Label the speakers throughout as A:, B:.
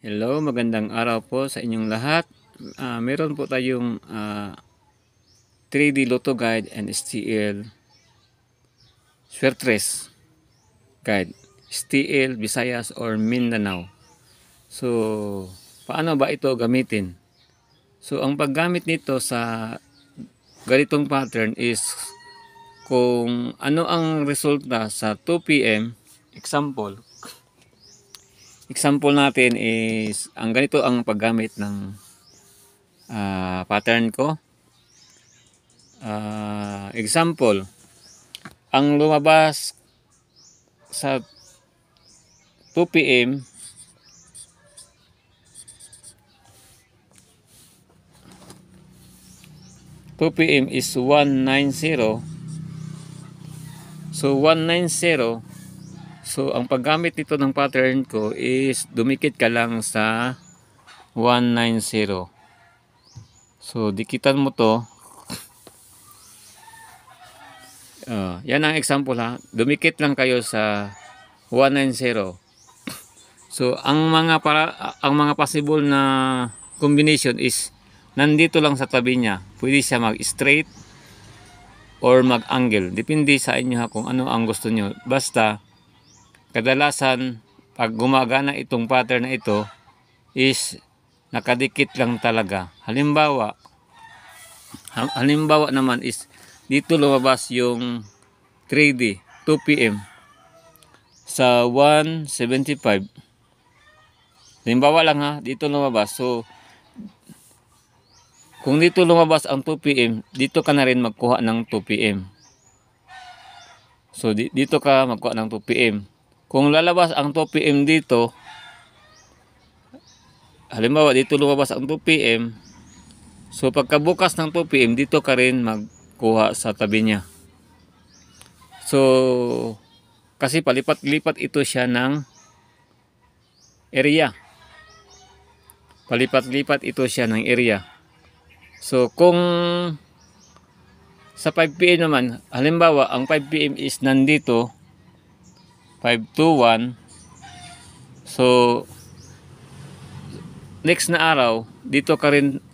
A: Hello, magandang araw po sa inyong lahat. Meron po tayong 3D Lotto Guide and STL Swertres Guide. STL, Visayas or Mindanao. So, paano ba ito gamitin? So, ang paggamit nito sa ganitong pattern is kung ano ang resulta sa 2 p.m. Example natin is ang ganito ang paggamit ng pattern ko. Example, ang lumabas sa 2 p.m. is 190. So 190. So ang paggamit nito ng pattern ko is dumikit ka lang sa 190. So dikitan mo to. Yan ang example ha. Dumikit lang kayo sa 190. So ang mga possible na combination is nandito lang sa tabi niya. Pwede siya mag-straight or mag-angle. Depende sa inyo ha kung ano ang gusto niyo. Basta kadalasan pag gumagana itong pattern na ito is nakadikit lang talaga. Halimbawa naman is dito lumabas yung 3D 2 p.m. sa 175. Halimbawa lang ha, dito lumabas. So kung dito lumabas ang 2 p.m, dito ka na rin magkuha ng 2 p.m. So dito ka magkuha ng 2 p.m. Kung lalabas ang 2 p.m. dito, halimbawa dito lumabas ang 2 p.m. So pagkabukas ng 2 p.m. dito ka rin magkuha sa tabi niya. So kasi palipat-lipat ito siya ng area. Palipat-lipat ito siya ng area. So kung sa 5 p.m. naman, halimbawa ang 5 p.m. is nandito 521. So next na araw dito ka rin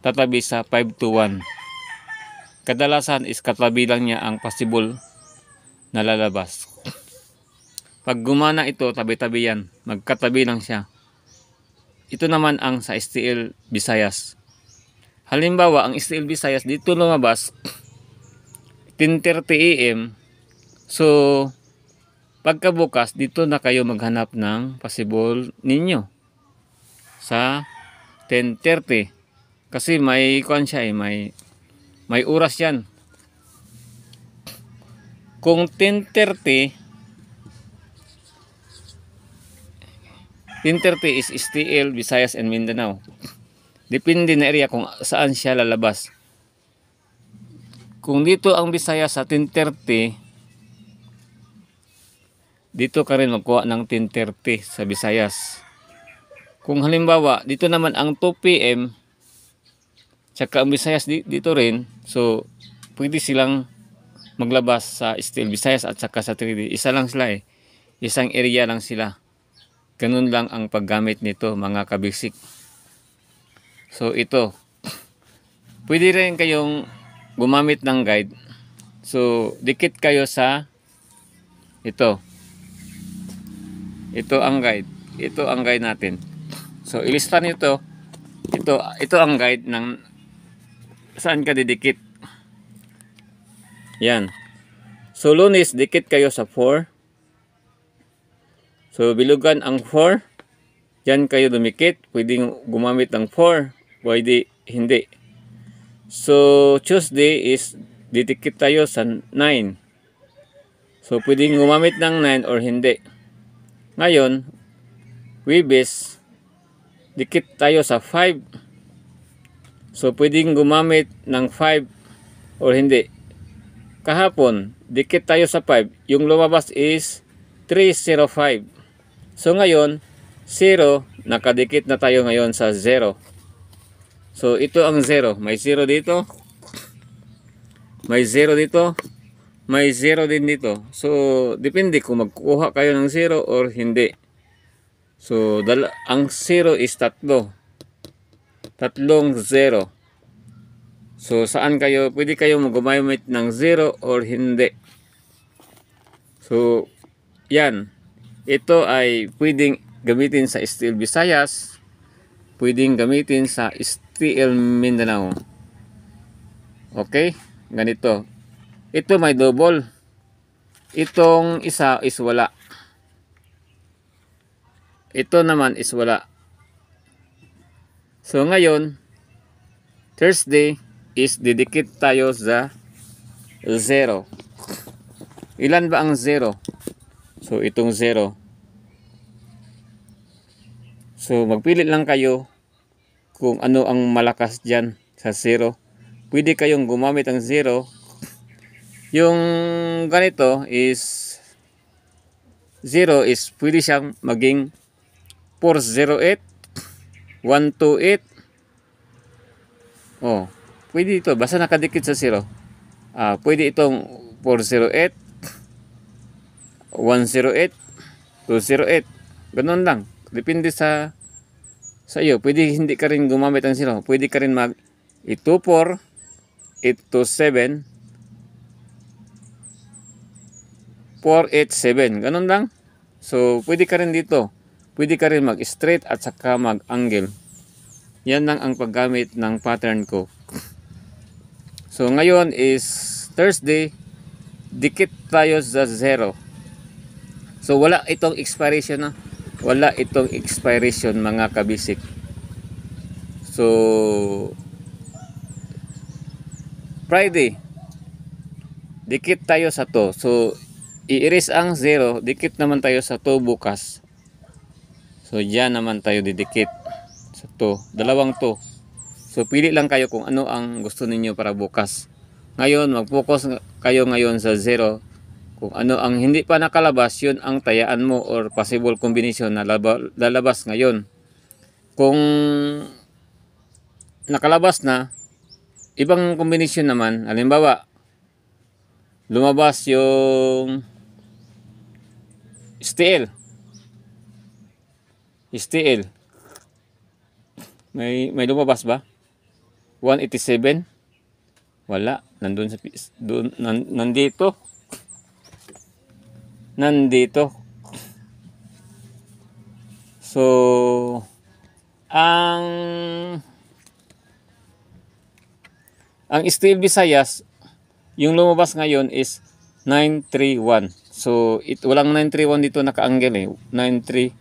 A: tatabi sa 521. Kadalasan is katabi lang niya ang possible na lalabas. Pag gumana ito, tabi-tabi yan. Magkatabi lang siya. Ito naman ang sa STL Visayas. Halimbawa, ang STL Visayas dito lumabas 10:30 AM. So pagkabukas, dito na kayo maghanap ng possible ninyo sa 10:30. Kasi may kuan siya may oras yan. Kung 10:30 is STL, Visayas and Mindanao. Depende na area kung saan siya lalabas. Kung dito ang Visayas sa 10:30, dito ka rin magkuha ng 10:30 sa Visayas. Kung halimbawa, dito naman ang 2 p.m. tsaka ang Visayas dito rin, so pwede silang maglabas sa STL Visayas at saka sa 3D. Isa lang sila eh. Isang area lang sila. Ganun lang ang paggamit nito mga kabisik. So ito. Pwede rin kayong gumamit ng guide. So dikit kayo sa ito. Ito ang guide. Ito ang guide natin. So ilista nito. Ito ang guide ng saan ka didikit. Yan. So Lunes, dikit kayo sa 4. So bilugan ang 4. Yan kayo dumikit. Pwedeng gumamit ng 4. Pwede hindi. So Tuesday is didikit tayo sa 9. So pwedeng gumamit ng 9 or hindi. Ngayon, Huwebes, dikit tayo sa 5. So pwedeng gumamit ng 5 or hindi. Kahapon, dikit tayo sa 5. Yung lumabas is 305. So ngayon, 0, nakadikit na tayo ngayon sa 0. So ito ang 0. May 0 dito. May 0 dito. May 0 din dito. So depende kung magkuha kayo ng 0 or hindi. So, ang 0 is tatlo. Tatlong 0. So, saan kayo? Pwede kayo gumamit ng 0 or hindi. So, yan. Ito ay pwedeng gamitin sa Steel Visayas. Pwedeng gamitin sa Steel Mindanao. Okay? Ganito. Ito may double. Itong isa is wala. Ito naman is wala. So, ngayon, Thursday is didikit tayo sa 0. Ilan ba ang 0? So, itong 0. So, magpili lang kayo kung ano ang malakas dyan sa 0. Pwede kayong gumamit ng 0. Yung ganito is 0 is pwede siyang maging 408, 128. Oh, pwede ito. Basta nakadikit sa 0. Pwede itong 408, 108, 208. Ganun lang. Depende sa iyo. Pwede hindi ka rin gumamit ng 0. Pwede ka rin mag 824, 827, 487. Ganun lang. So, pwede ka rin dito. Pwede ka rin mag-straight at saka mag-angle. Yan lang ang paggamit ng pattern ko. So, ngayon is Thursday. Dikit tayo sa 0. So, wala itong expiration na. Wala itong expiration mga kabisik. So, Friday. Dikit tayo sa to. So, i-erase ang 0. Dikit naman tayo sa to bukas. So, dyan naman tayo didikit. Sa to. Dalawang to. So, pili lang kayo kung ano ang gusto ninyo para bukas. Ngayon, mag-focus kayo ngayon sa 0. Kung ano ang hindi pa nakalabas, yun ang tayaan mo or possible combination na lalabas ngayon. Kung nakalabas na, ibang combination naman, halimbawa, lumabas yung STL. STL. May lumabas ba? 187. Wala. Nandun sa nandito. Nandito. So, ang Steel Visayas, yung lumabas ngayon is 931. So, walang 931 dito naka-angle eh. 93,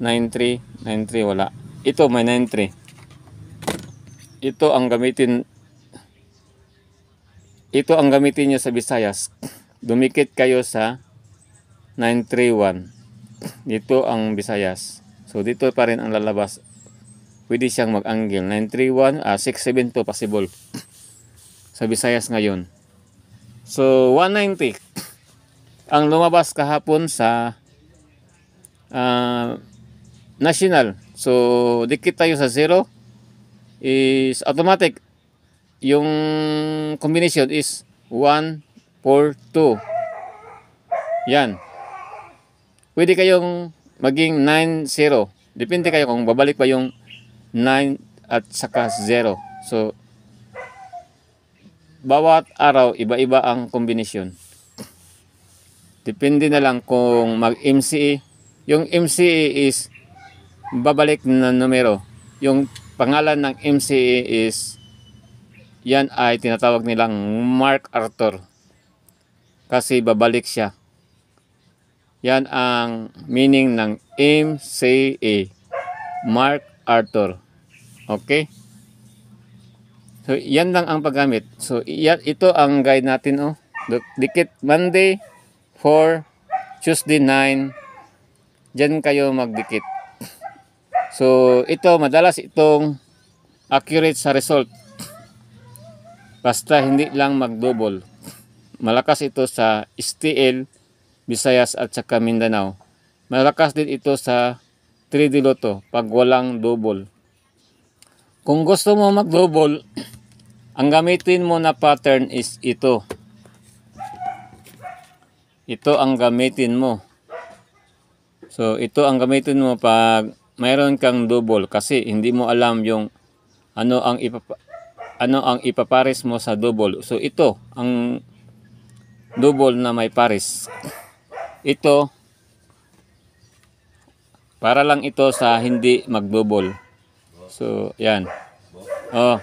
A: 93, 93, wala. Ito may 93. Ito ang gamitin nyo sa Visayas. Dumikit kayo sa 931. Dito ang Visayas. So, dito pa rin ang lalabas. Pwede siyang mag-angle. 931, 672 possible. Sa Visayas ngayon. So, 190. Ang lumabas kahapon sa national. So, dikit tayo sa 0. Is automatic. Yung combination is 1, 4, 2. Yan. Pwede kayong maging 9-0. Depende kayo kung babalik pa yung 9 at saka 0. So, bawat araw, iba-iba ang kombinasyon. Depende na lang kung mag-MCE. Yung MCE is babalik na numero. Yung pangalan ng MCE is yan ay tinatawag nilang Mark Arthur. Kasi babalik siya. Yan ang meaning ng MCE. Mark Arthur. Okay? So, yan lang ang paggamit. So, ito ang guide natin. Oh. Dikit Monday 4, Tuesday 9. Diyan kayo magdikit. So, ito, madalas itong accurate sa result. Basta hindi lang mag-double. Malakas ito sa STL, Visayas at saka Mindanao. Malakas din ito sa 3D Lotto pag walang double. Kung gusto mo mag-double, ang gamitin mo na pattern is ito. Ito ang gamitin mo. So ito ang gamitin mo pag mayroon kang double kasi hindi mo alam yung ano ang ipapares mo sa double. So ito ang double na may pares. Ito para lang ito sa hindi mag-double. So yan. Oh,